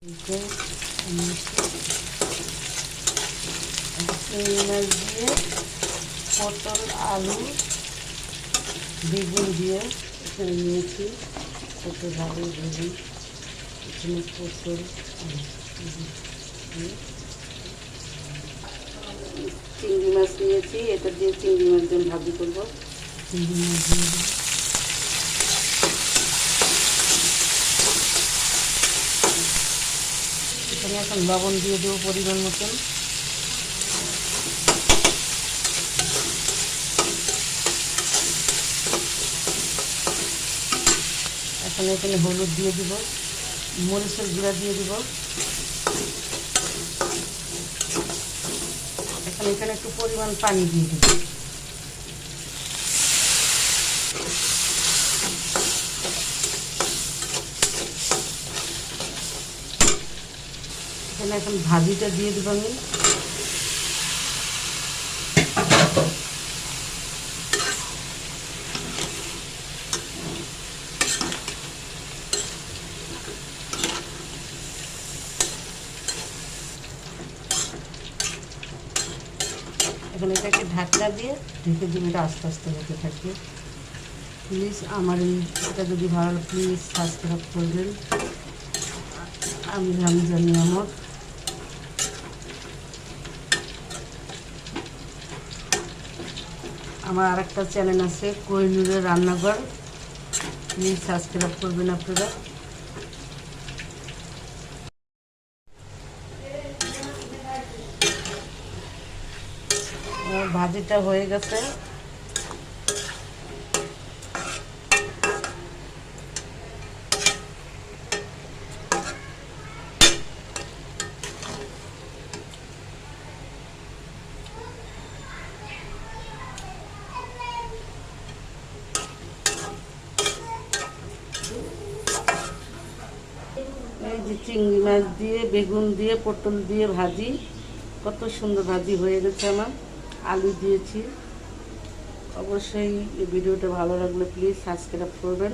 চিংড়ি মাছ দিয়ে পটল আলু বেগুন দিয়ে এখানে নিয়েছি। পটল আলু বেগুন এখানে পটল চিংড়ি মাছ নিয়েছি, এটা দিয়ে চিংড়ি মাছ দিয়ে ভাজি করবো। চিংড়ি মাছ দিয়ে এখানে এখন লবণ দিয়ে দেবো পরিমাণ মতন। এখন এখানে হলুদ দিয়ে দিব, মরিচের গুঁড়া দিয়ে দিব। এখন এখানে একটু পরিমাণ পানি দিয়ে দিব। এখানে এখন ভাজিটা দিয়ে দিব আমি। এখন এটাকে ঢাকনা দিয়ে ঢেকে দিব, এটা আস্তে আস্তে হতে থাকবে। প্লিজ আমার এটা যদি ভালো লাগে প্লিজ সাবস্ক্রাইব করবেন। আমি রমজান নিয়ামত। আমার আরেকটা চ্যানেল আছে কোহিনুরের রান্নাঘর, প্লিজ সাবস্ক্রাইব করবেন আপনারা। ভাজিটা হয়ে গেছে। এই যে চিংড়ি মাছ দিয়ে বেগুন দিয়ে পটল দিয়ে ভাজি, কত সুন্দর ভাজি হয়ে গেছে আমার। আলু দিয়েছি। অবশ্যই এই ভিডিওটা ভালো লাগলে প্লিজ সাবস্ক্রাইব করবেন।